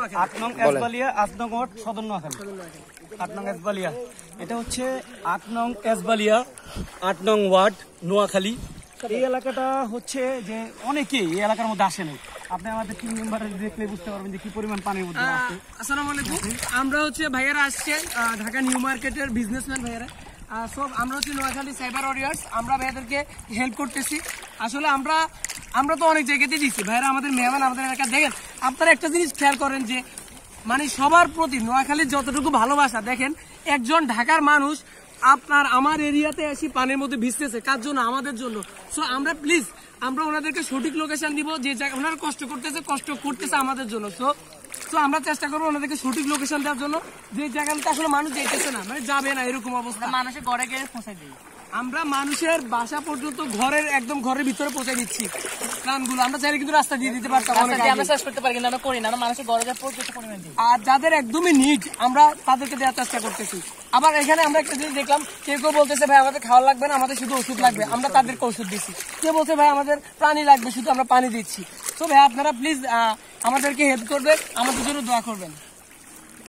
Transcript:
8 নং এসবালিয়া 8 নং ওয়ার্ড সদর নোয়াখালী। 8 নং এসবালিয়া, এটা হচ্ছে 8 নং এসবালিয়া 8 নং ওয়ার্ড নোয়াখালী। এই এলাকাটা হচ্ছে যে অনেকেই এই এলাকার মধ্যে আসে নাই। আপনি আমাদের টিম মেম্বার দেখলে বুঝতে পারবেন যে কি পরিমাণ পানির মধ্যে আছে। আসসালামু আলাইকুম, আমরা হচ্ছে ভাইয়ারা আসছে ঢাকা নিউ মার্কেটের বিজনেসম্যান ভাইয়ারা। সব আমরা হচ্ছে নোয়াখালী সাইবার ওয়ারিয়ার্স, আমরা ভাইয়াদেরকে হেল্প করতেছি। আসলে আমরা তো অনেক জায়গাতে দিচ্ছি ভাইয়ারা, আমাদের মেহমান আমাদের এলাকা। দেখেন আপনারা একটা জিনিস খেয়াল করেন যে মানে সবার প্রতি নোয়াখালীর যতটুকু ভালোবাসা, দেখেন একজন ঢাকার মানুষ আপনার আমার এরিয়াতে এসে পানির মধ্যে ভিজতেছে, কার জন্য? আমাদের জন্য। সো আমরা প্লিজ আমরা ওনাদেরকে সঠিক লোকেশন দিব, যে ওনারা কষ্ট করতেছে আমাদের জন্য। তো আমরা চেষ্টা করবো ওনাদেরকে সঠিক লোকেশন দেওয়ার জন্য, যে জায়গাতে আসলে মানুষ যেতেছে না, মানে যাবে না এরকম অবস্থা। মানুষের ঘরে গিয়ে পৌঁছাই দিই, আমরা মানুষের বাসা পর্যন্ত একদম ঘরের ভিতরে পৌঁছে দিচ্ছি প্রাণগুলো। আমরা চাইলে কিন্তু রাস্তা দিয়ে দিতে পারতাম, আমরা শেষ করতে পারি, কিন্তু আমরা করি না, আমরা মানুষের ঘরে পর্যন্ত পরিমাণ দিই। আর যাদের একদমই নিজ, আমরা তাদেরকে দেওয়ার চেষ্টা করতেছি। আবার এখানে আমরা একটা জিনিস দেখলাম, কেউ বলতেছে ভাই আমাদের খাওয়া লাগবে না, আমাদের শুধু ওষুধ লাগবে, আমরা তাদেরকে ওষুধ দিচ্ছি। কেউ বলছে ভাই আমাদের পানি লাগবে, শুধু আমরা পানি দিচ্ছি। তো ভাই আপনারা প্লিজ আমাদেরকে হেল্প করবেন, আমাদের জন্য দোয়া করবেন।